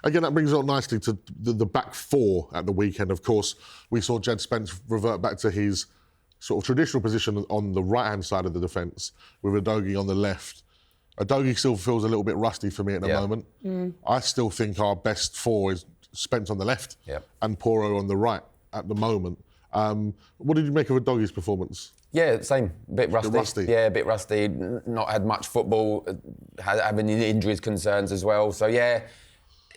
again, that brings us on nicely to the back four at the weekend. Of course, we saw Jed Spence revert back to his sort of traditional position on the right-hand side of the defence with Udogie on the left. Udogie still feels a little bit rusty for me at the moment. I still think our best four is Spence on the left and Porro on the right at the moment. What did you make of Udogie's performance? Yeah, same. A bit rusty. Yeah, a bit rusty. Not had much football, having injuries concerns as well. So, yeah,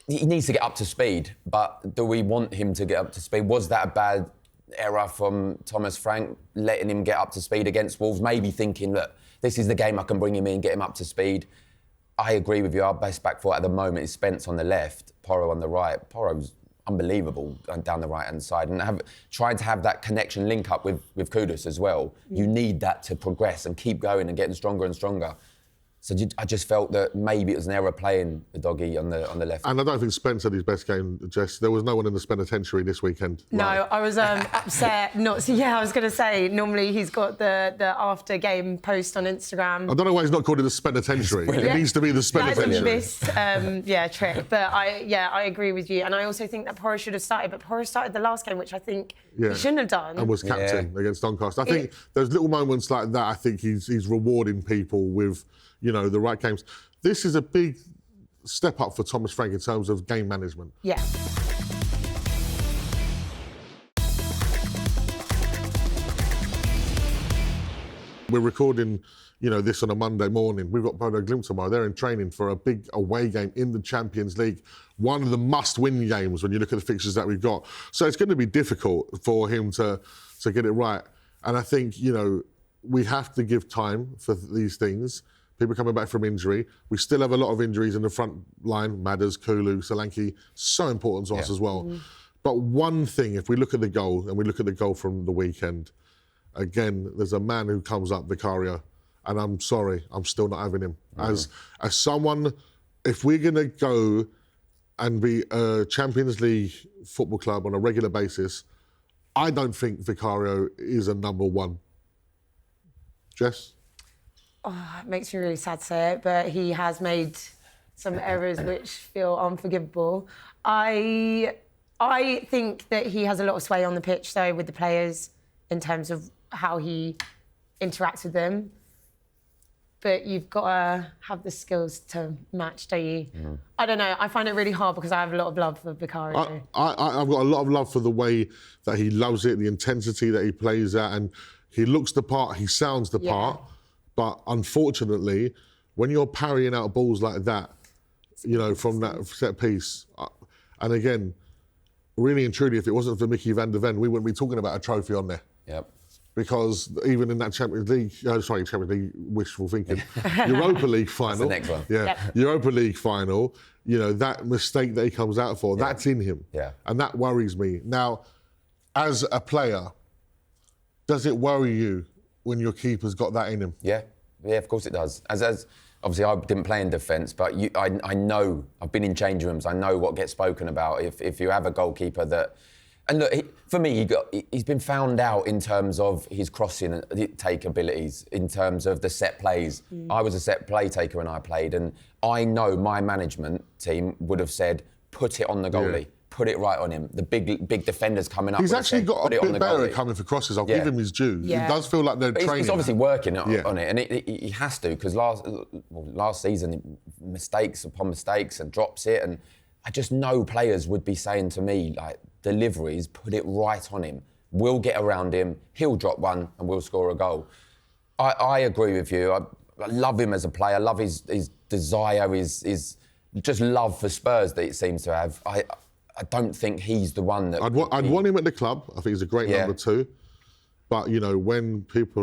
he needs to get up to speed. But do we want him to get up to speed? Was that a bad error from Thomas Frank, letting him get up to speed against Wolves? Maybe thinking, look, this is the game I can bring him in, get him up to speed. I agree with you. Our best back four at the moment is Spence on the left, Porro on the right. Porro's unbelievable down the right-hand side, and trying to have that connection link up with Kudus as well. You need that to progress and keep going and getting stronger and stronger. So I just felt that maybe it was an error playing Udogie on the left. And I don't think Spence had his best game, Jess. There was no one in the penitentiary this weekend. No, right? I was upset. I was going to say, normally he's got the after-game post on Instagram. I don't know why he's not called it the penitentiary. It needs to be the penitentiary. That's a trick. But I agree with you. And I also think that Porro should have started. But Porro started the last game, which I think he shouldn't have done. And was captain against Doncaster. I think there's little moments like that. I think he's rewarding people with, the right games. This is a big step up for Thomas Frank in terms of game management. Yeah. We're recording, this on a Monday morning. We've got Bodo Glimt tomorrow. They're in training for a big away game in the Champions League. One of the must-win games when you look at the fixtures that we've got. So it's going to be difficult for him to get it right. And I think, we have to give time for these things. People coming back from injury. We still have a lot of injuries in the front line. Madders, Kulu, Solanke, so important to us as well. But one thing, if we look at the goal, and we look at the goal from the weekend, again, there's a man who comes up, Vicario, and I'm sorry, I'm still not having him. As someone, if we're going to go and be a Champions League football club on a regular basis, I don't think Vicario is a number one. Jess? Oh, it makes me really sad to say it, but he has made some errors which feel unforgivable. I think that he has a lot of sway on the pitch, though, with the players in terms of how he interacts with them. But you've got to have the skills to match, don't you? I don't know. I find it really hard because I have a lot of love for Vicario. I've got a lot of love for the way that he loves it, the intensity that he plays at, and he looks the part, he sounds the part. But unfortunately, when you're parrying out balls like that, from that set piece, and again, really and truly, if it wasn't for Mickey van der Ven, we wouldn't be talking about a trophy on there. Yep. Because even in that Champions League, wishful thinking, Europa League final. That's the next one. Yeah, Europa League final, that mistake that he comes out for, that's in him. Yeah. And that worries me. Now, as a player, does it worry you when your keeper's got that in him? Yeah, of course it does. As obviously I didn't play in defence, but I know, I've been in change rooms, I know what gets spoken about if you have a goalkeeper that... And look, for me, he's been found out in terms of his crossing take abilities, in terms of the set plays. I was a set play taker when I played, and I know my management team would have said, put it on the goalie. Yeah. Put it right on him. The big defenders coming up. He's actually got a bit better at coming for crosses. I'll give him his due. Yeah. It does feel like they're training. He's obviously working on it, and he has to, because last season, mistakes upon mistakes and drops it. And I just know players would be saying to me, like, deliveries, put it right on him. We'll get around him, he'll drop one, and we'll score a goal. I agree with you. I love him as a player. I love his desire, his just love for Spurs that he seems to have. I don't think he's the one that... I'd want him at the club. I think he's a great number two. But, when people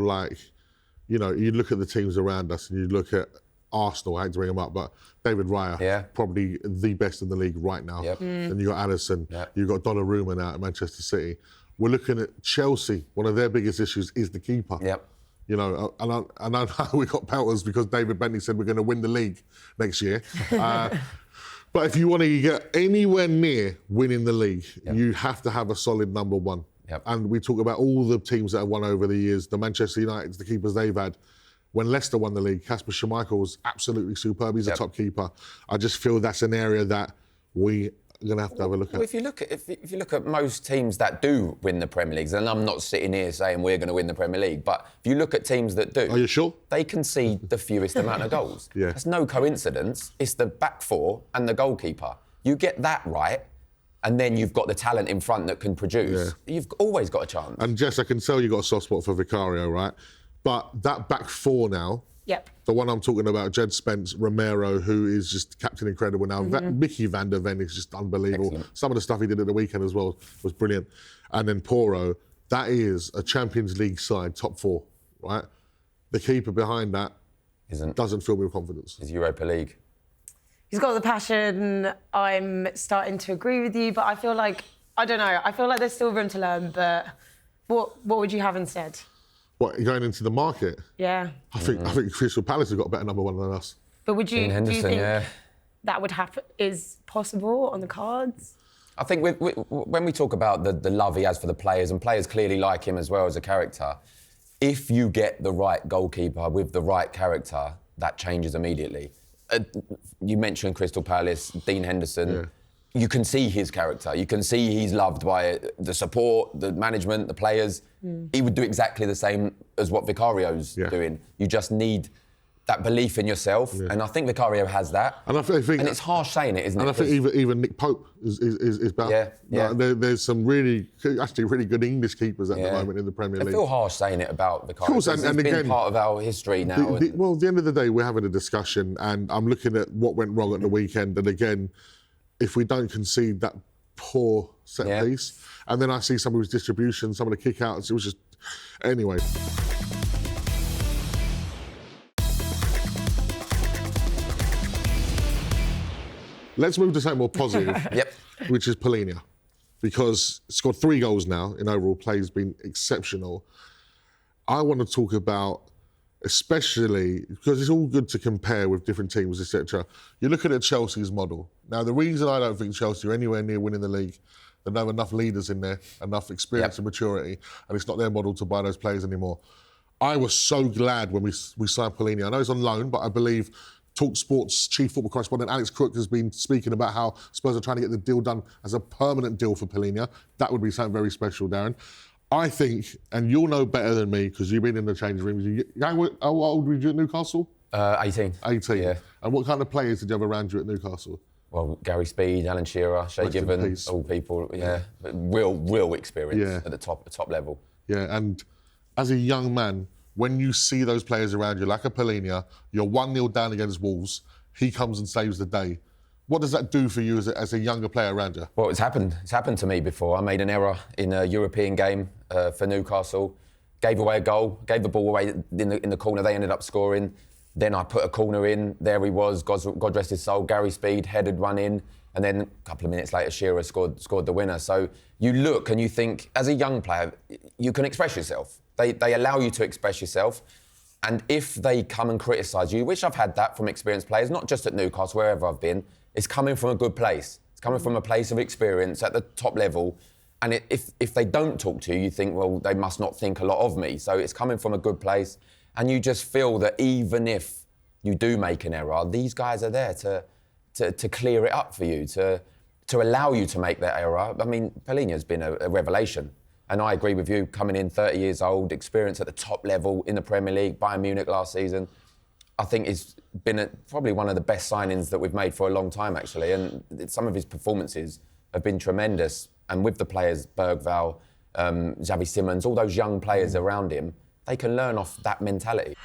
you look at the teams around us and you look at Arsenal, I hate to bring him up, but David Raya, probably the best in the league right now. And you've got Alisson, you've got Donnarumma now at Manchester City. We're looking at Chelsea. One of their biggest issues is the keeper. And I know we got pelters because David Bentley said we're going to win the league next year. But if you want to get anywhere near winning the league, you have to have a solid number one. And we talk about all the teams that have won over the years, the Manchester United, the keepers they've had. When Leicester won the league, Kasper Schmeichel was absolutely superb. He's a top keeper. I just feel that's an area that we're going to have a look at. Well, if you look at most teams that do win the Premier League, and I'm not sitting here saying we're going to win the Premier League, but if you look at teams that do, are you sure? They concede the fewest amount of goals. Yeah. It's no coincidence. It's the back four and the goalkeeper. You get that right, and then you've got the talent in front that can produce. Yeah. You've always got a chance. And Jess, I can tell you got a soft spot for Vicario, right? But that back four now. Yep. The one I'm talking about, Jed Spence, Romero, who is just Captain Incredible now. Mickey van der Ven is just unbelievable. Excellent. Some of the stuff he did at the weekend as well was brilliant. And then Porro, that is a Champions League side, top four, right? The keeper behind that doesn't fill me with confidence. Is Europa League. He's got the passion. I'm starting to agree with you, but I feel like, I don't know, I feel like there's still room to learn, but what would you have instead? What, going into the market? Yeah. I think Crystal Palace have got a better number one than us. But do you think yeah. that would happen, is possible on the cards? I think when we talk about the love he has for the players, and players clearly like him as well as a character, if you get the right goalkeeper with the right character, that changes immediately. You mentioned Crystal Palace, Dean Henderson. Yeah. You can see his character. You can see he's loved by the support, the management, the players. He would do exactly the same as what Vicario's doing. You just need that belief in yourself, and I think Vicario has that. And I think and it's harsh saying it, isn't it? And I think even Nick Pope is better. Yeah. Like, there's some really good English keepers at the moment in the Premier League. I feel harsh saying it about Vicario. Of course, and it's been part of our history now. At the end of the day, we're having a discussion, and I'm looking at what went wrong at the weekend. And again, if we don't concede that poor set piece, and then I see some of his distribution, some of the kick-outs, it was just... Anyway. Let's move to something more positive, which is Polinia, because scored 3 goals now in overall play, has been exceptional. I want to talk about, especially, because it's all good to compare with different teams, etc. You're looking at Chelsea's model. Now, the reason I don't think Chelsea are anywhere near winning the league, they don't have enough leaders in there, enough experience and maturity, and it's not their model to buy those players anymore. I was so glad when we signed Polinia. I know he's on loan, but I believe talkSPORT's chief football correspondent, Alex Crook, has been speaking about how Spurs are trying to get the deal done as a permanent deal for Polinia. That would be something very special, Darren. I think, and you'll know better than me because you've been in the change rooms. How old were you at Newcastle? 18. 18. Yeah. And what kind of players did you have around you at Newcastle? Well, Gary Speed, Alan Shearer, Shea Given, all people, real experience at the top level. Yeah, and as a young man, when you see those players around you, like a Polinia, you're 1-0 down against Wolves, he comes and saves the day. What does that do for you as a younger player around you? Well, it's happened. It's happened to me before. I made an error in a European game for Newcastle, gave away a goal, gave the ball away in the corner. They ended up scoring. Then I put a corner in. There he was. God rest his soul. Gary Speed headed one in, and then a couple of minutes later, Shearer scored the winner. So you look and you think, as a young player, you can express yourself. They allow you to express yourself. And if they come and criticise you, which I've had that from experienced players, not just at Newcastle, wherever I've been, it's coming from a good place. It's coming from a place of experience at the top level. And if they don't talk to you, you think, well, they must not think a lot of me. So it's coming from a good place. And you just feel that even if you do make an error, these guys are there to clear it up for you, to allow you to make that error. I mean, Polinia's been a revelation. And I agree with you, coming in 30 years old, experience at the top level in the Premier League, Bayern Munich last season. I think it's been probably one of the best signings that we've made for a long time, actually. And some of his performances have been tremendous. And with the players, Bergvall, Xavi Simons, all those young players around him, they can learn off that mentality.